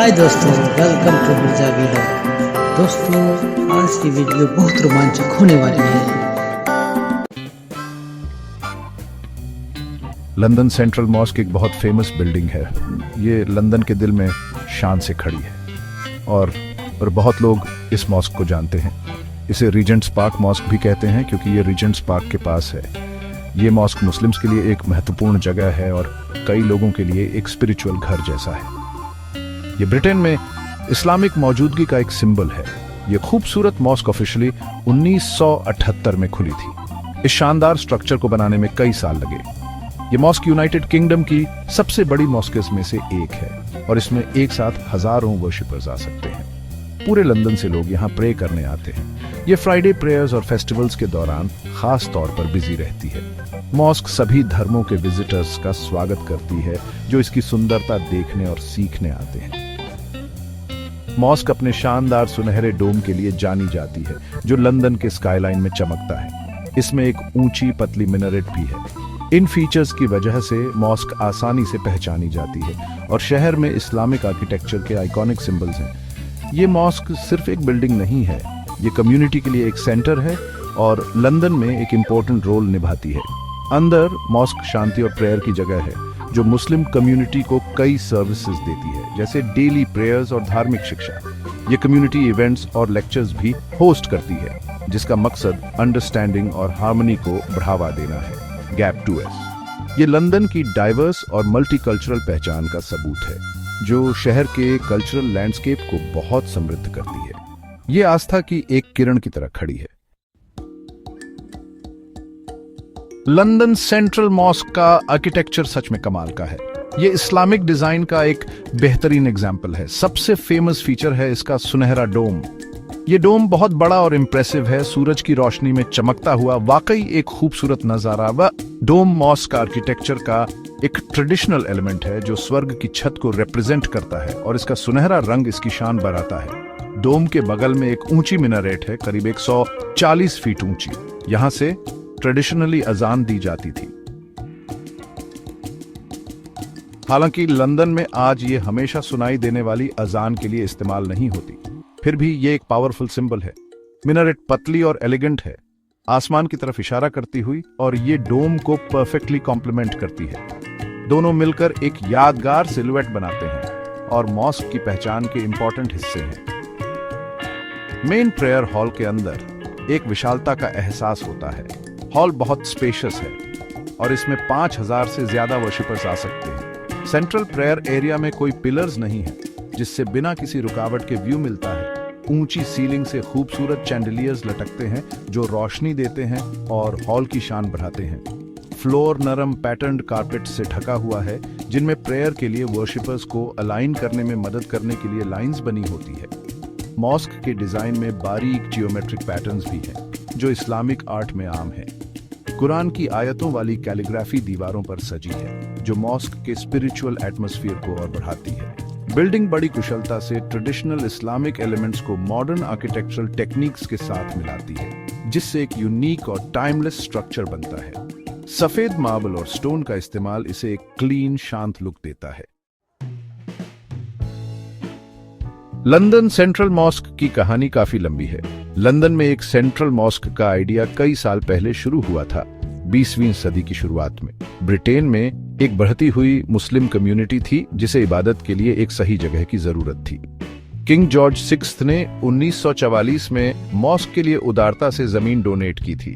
हाय दोस्तों, welcome to Mirza video. दोस्तों, आज की वीडियो बहुत रोमांचक होने वाली है। लंदन सेंट्रल मॉस्क एक बहुत फेमस बिल्डिंग है। ये लंदन के दिल में शान से खड़ी है और बहुत लोग इस मॉस्क को जानते हैं। इसे रीजेंट्स पार्क मॉस्क भी कहते हैं क्योंकि ये रीजेंट्स पार्क के पास है। ये मॉस्क मुस्लिम्स के लिए एक महत्वपूर्ण जगह है और कई लोगों के लिए एक स्पिरिचुअल घर जैसा है। ये ब्रिटेन में इस्लामिक मौजूदगी का एक सिंबल है। ये खूबसूरत मॉस्क ऑफिशियली 1978 में खुली थी। इस शानदार स्ट्रक्चर को बनाने में कई साल लगे। ये मॉस्क यूनाइटेड किंगडम की सबसे बड़ी मॉस्केस में से एक है और इसमें एक साथ हजारों वर्शिपर्स आ सकते हैं। पूरे लंदन से लोग यहाँ प्रे करने आते हैं। ये फ्राइडे प्रेयर्स और फेस्टिवल्स के दौरान खास तौर पर बिजी रहती है। मॉस्क सभी धर्मों के विजिटर्स का स्वागत करती है जो इसकी सुंदरता देखने और सीखने आते हैं। मॉस्क अपने शानदार सुनहरे डोम के लिए जानी जाती है जो लंदन के स्काईलाइन में चमकता है। इसमें एक ऊंची पतली मिनारेट भी है। इन फीचर्स की वजह से मॉस्क आसानी से पहचानी जाती है और शहर में इस्लामिक आर्किटेक्चर के आइकॉनिक सिंबल्स हैं। ये मॉस्क सिर्फ एक बिल्डिंग नहीं है, ये कम्युनिटी के लिए एक सेंटर है और लंदन में एक इम्पोर्टेंट रोल निभाती है। अंदर मॉस्क शांति और प्रेयर की जगह है जो मुस्लिम कम्युनिटी को कई सर्विसेज देती है, जैसे डेली प्रेयर्स और धार्मिक शिक्षा। ये कम्युनिटी इवेंट्स और लेक्चर्स भी होस्ट करती है जिसका मकसद अंडरस्टैंडिंग और हार्मनी को बढ़ावा देना है। गैप 2S ये लंदन की डाइवर्स और मल्टीकल्चरल पहचान का सबूत है जो शहर के कल्चरल लैंडस्केप को बहुत समृद्ध करती है। ये आस्था की एक किरण की तरह खड़ी है। लंदन सेंट्रल मॉस्क का आर्किटेक्चर सच में कमाल का है। ये इस्लामिक डिजाइन का एक बेहतरीन एग्जाम्पल है। सबसे फेमस फीचर है इसका सुनहरा डोम। ये डोम बहुत बड़ा और इम्प्रेसिव है, सूरज की रोशनी में चमकता हुआ वाकई एक खूबसूरत नजारा। वह डोम मॉस्क आर्किटेक्चर का एक ट्रेडिशनल एलिमेंट है जो स्वर्ग की छत को रिप्रेजेंट करता है और इसका सुनहरा रंग इसकी शान बढ़ाता है। डोम के बगल में एक ऊंची मिनारेट है, करीब 140 फीट ऊंची। यहां से ट्रेडिशनली अजान दी जाती थी। हालांकि लंदन में आज ये हमेशा सुनाई देने वाली अजान के लिए इस्तेमाल नहीं होती, फिर भी ये एक पावरफुल सिंबल है। मिनारेट पतली और एलिगेंट है, आसमान की तरफ इशारा करती हुई, और ये डोम को परफेक्टली कॉम्प्लीमेंट करती है। दोनों मिलकर एक यादगार सिलुएट बनाते हैं और मॉस्क की पहचान के इंपॉर्टेंट हिस्से हैं। मेन प्रेयर हॉल के अंदर एक विशालता का एहसास होता है। हॉल बहुत स्पेशियस है और इसमें 5000 से ज्यादा वर्शिपर्स आ सकते हैं। सेंट्रल प्रेयर एरिया में कोई पिलर्स नहीं है जिससे बिना किसी रुकावट के व्यू मिलता है। ऊंची सीलिंग से खूबसूरत चैंडलियर्स लटकते हैं जो रोशनी देते हैं और हॉल की शान बढ़ाते हैं। फ्लोर नरम पैटर्न्ड कारपेट से ढका हुआ है जिनमें प्रेयर के लिए वर्शिपर्स को अलाइन करने में मदद करने के लिए लाइंस बनी होती है। मॉस्क के डिजाइन में बारीक जियोमेट्रिक पैटर्न्स भी हैं जो इस्लामिक आर्ट में आम है। कुरान की आयतों वाली कैलीग्राफी दीवारों पर सजी है जो मॉस्क के स्पिरिचुअल एटमॉस्फेयर को और बढ़ाती है। बिल्डिंग बड़ी कुशलता से ट्रेडिशनल इस्लामिक एलिमेंट्स को मॉडर्न आर्किटेक्चरल टेक्निक्स के साथ मिलाती है जिससे एक यूनिक और टाइमलेस स्ट्रक्चर बनता है। सफेद मार्बल और स्टोन का इस्तेमाल इसे एक क्लीन शांत लुक देता है। लंदन सेंट्रल मॉस्क की कहानी काफी लंबी है। लंदन में एक सेंट्रल मॉस्क का आइडिया कई साल पहले शुरू हुआ था, 20वीं सदी की शुरुआत में। ब्रिटेन में एक बढ़ती हुई मुस्लिम कम्युनिटी थी जिसे इबादत के लिए एक सही जगह की जरूरत थी। किंग जॉर्ज 6 ने 1944 में मॉस्क के लिए उदारता से जमीन डोनेट की थी।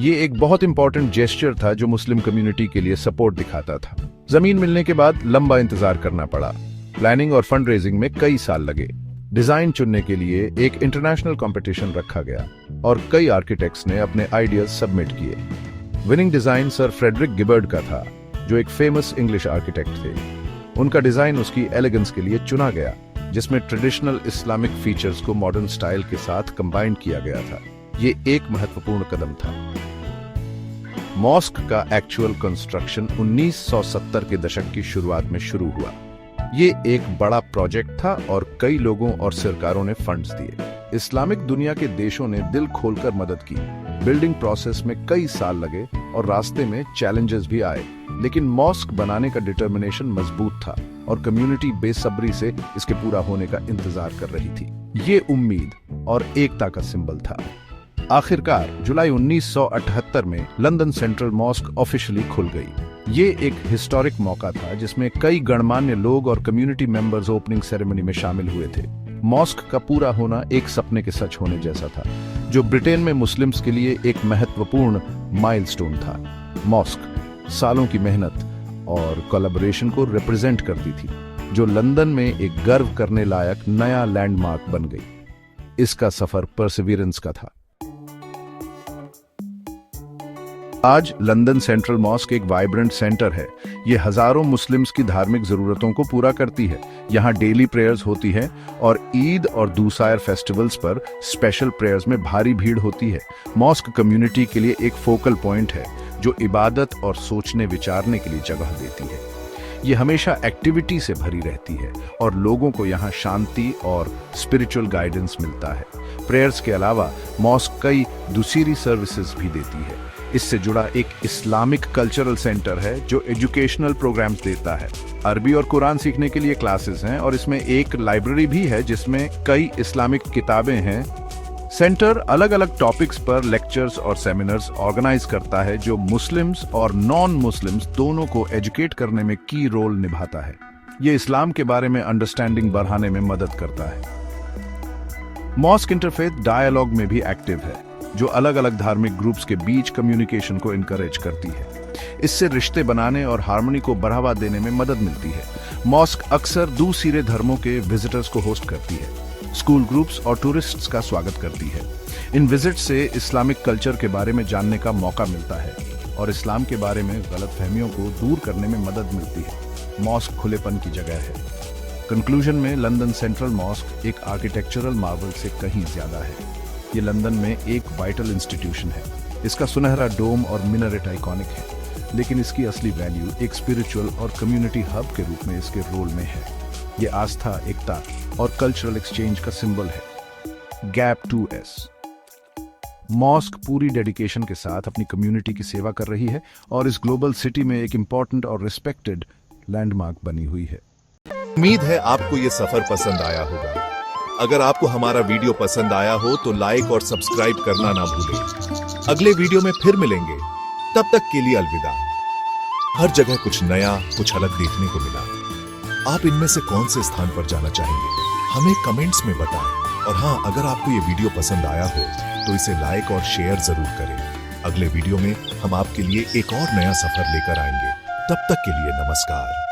ये एक बहुत इंपॉर्टेंट जेस्चर था जो मुस्लिम कम्युनिटी के लिए सपोर्ट दिखाता था। जमीन मिलने के बाद लंबा इंतजार करना पड़ा। प्लानिंग और फंड रेजिंग में कई साल लगे। डिजाइन चुनने के लिए एक इंटरनेशनल कंपटीशन रखा गया और कई आर्किटेक्ट्स ने अपने आइडियाज सबमिट किए। विनिंग डिजाइन सर फ्रेडरिक गिबर्ड का था जो एक फेमस इंग्लिश आर्किटेक्ट थे। उनका डिजाइन उसकी एलिगेंस के लिए चुना गया जिसमें ट्रेडिशनल इस्लामिक फीचर्स को मॉडर्न स्टाइल के साथ कंबाइन किया गया था। ये एक महत्वपूर्ण कदम था। मॉस्क का एक्चुअल कंस्ट्रक्शन 1970 के दशक की शुरुआत में शुरू हुआ। ये एक बड़ा प्रोजेक्ट था और कई लोगों और सरकारों ने फंड्स दिए। इस्लामिक दुनिया के देशों ने दिल खोलकर मदद की। बिल्डिंग प्रोसेस में कई साल लगे और रास्ते में चैलेंजेस भी आए, लेकिन मॉस्क बनाने का डिटर्मिनेशन मजबूत था और कम्युनिटी बेसब्री से इसके पूरा होने का इंतजार कर रही थी। ये उम्मीद और एकता का सिंबल था। आखिरकार जुलाई 1978 में लंदन सेंट्रल मॉस्क ऑफिशियली खुल गई। ये एक हिस्टोरिक मौका था जिसमें कई गणमान्य लोग और कम्युनिटी मेंबर्स ओपनिंग सेरेमनी में शामिल हुए थे। मॉस्क का पूरा होना एक सपने के सच होने जैसा था, जो ब्रिटेन में मुस्लिम्स के लिए एक महत्वपूर्ण माइलस्टोन था। मॉस्क सालों की मेहनत और कोलैबोरेशन को रिप्रेजेंट करती थी, जो लंदन में एक गर्व करने लायक नया लैंडमार्क बन गई। इसका सफर परसिवियरेंस का था। आज लंदन सेंट्रल मॉस्क एक वाइब्रेंट सेंटर है। ये हजारों मुस्लिम्स की धार्मिक जरूरतों को पूरा करती है। यहाँ डेली प्रेयर्स होती है और ईद और दूसरे फेस्टिवल्स पर स्पेशल प्रेयर्स में भारी भीड़ होती है। मॉस्क कम्युनिटी के लिए एक फोकल पॉइंट है जो इबादत और सोचने विचारने के लिए जगह देती है। ये हमेशा एक्टिविटी से भरी रहती है और लोगों को यहाँ शांति और स्पिरिचुअल गाइडेंस मिलता है। प्रेयर्स के अलावा मॉस्क कई दूसरी सर्विसेज भी देती है। इससे जुड़ा एक इस्लामिक कल्चरल सेंटर है जो एजुकेशनल प्रोग्राम्स देता है। अरबी और कुरान सीखने के लिए क्लासेस हैं और इसमें एक लाइब्रेरी भी है जिसमें कई इस्लामिक किताबें हैं। सेंटर अलग अलग टॉपिक्स पर लेक्चर्स और सेमिनार्स ऑर्गेनाइज करता है जो मुस्लिम्स और नॉन मुस्लिम्स दोनों को एजुकेट करने में की रोल निभाता है। ये इस्लाम के बारे में अंडरस्टैंडिंग बढ़ाने में मदद करता है। मॉस्क इंटरफेथ डायलॉग में भी एक्टिव है, जो अलग अलग धार्मिक ग्रुप्स के बीच कम्युनिकेशन को इनकरेज करती है। इससे रिश्ते बनाने और हार्मनी को बढ़ावा देने में मदद मिलती है। मॉस्क अक्सर दूसरे धर्मों के विजिटर्स को होस्ट करती है, स्कूल ग्रुप्स और टूरिस्ट्स का स्वागत करती है। इन विजिट से इस्लामिक कल्चर के बारे में जानने का मौका मिलता है और इस्लाम के बारे में गलतफहमियों को दूर करने में मदद मिलती है। मॉस्क खुलेपन की जगह है। कंक्लूजन में लंदन सेंट्रल मॉस्क एक आर्किटेक्चरल मार्वल से कहीं ज्यादा है। ये लंदन में एक वाइटल इंस्टीट्यूशन है। इसका सुनहरा डोम और मिनरेट आइकॉनिक है, लेकिन इसकी असली वैल्यू एक स्पिरिचुअल और कम्युनिटी हब के रूप में इसके रोल में है। ये आस्था, एकता और कल्चरल एक्सचेंज का सिंबल है। गैप 2S मॉस्क पूरी डेडिकेशन के साथ अपनी कम्युनिटी की सेवा कर रही है और इस ग्लोबल सिटी में एक इंपॉर्टेंट और रिस्पेक्टेड लैंडमार्क बनी हुई है। उम्मीद है आपको ये सफर पसंद आया होगा। अगर आपको हमारा वीडियो पसंद आया हो तो लाइक और सब्सक्राइब करना ना भूलें। अगले वीडियो में फिर मिलेंगे, तब तक के लिए अलविदा। हर जगह कुछ नया, कुछ अलग देखने को मिला। आप इनमें से कौन से स्थान पर जाना चाहेंगे, हमें कमेंट्स में बताएं। और हाँ, अगर आपको ये वीडियो पसंद आया हो तो इसे लाइक और शेयर जरूर करें। अगले वीडियो में हम आपके लिए एक और नया सफर लेकर आएंगे। तब तक के लिए नमस्कार।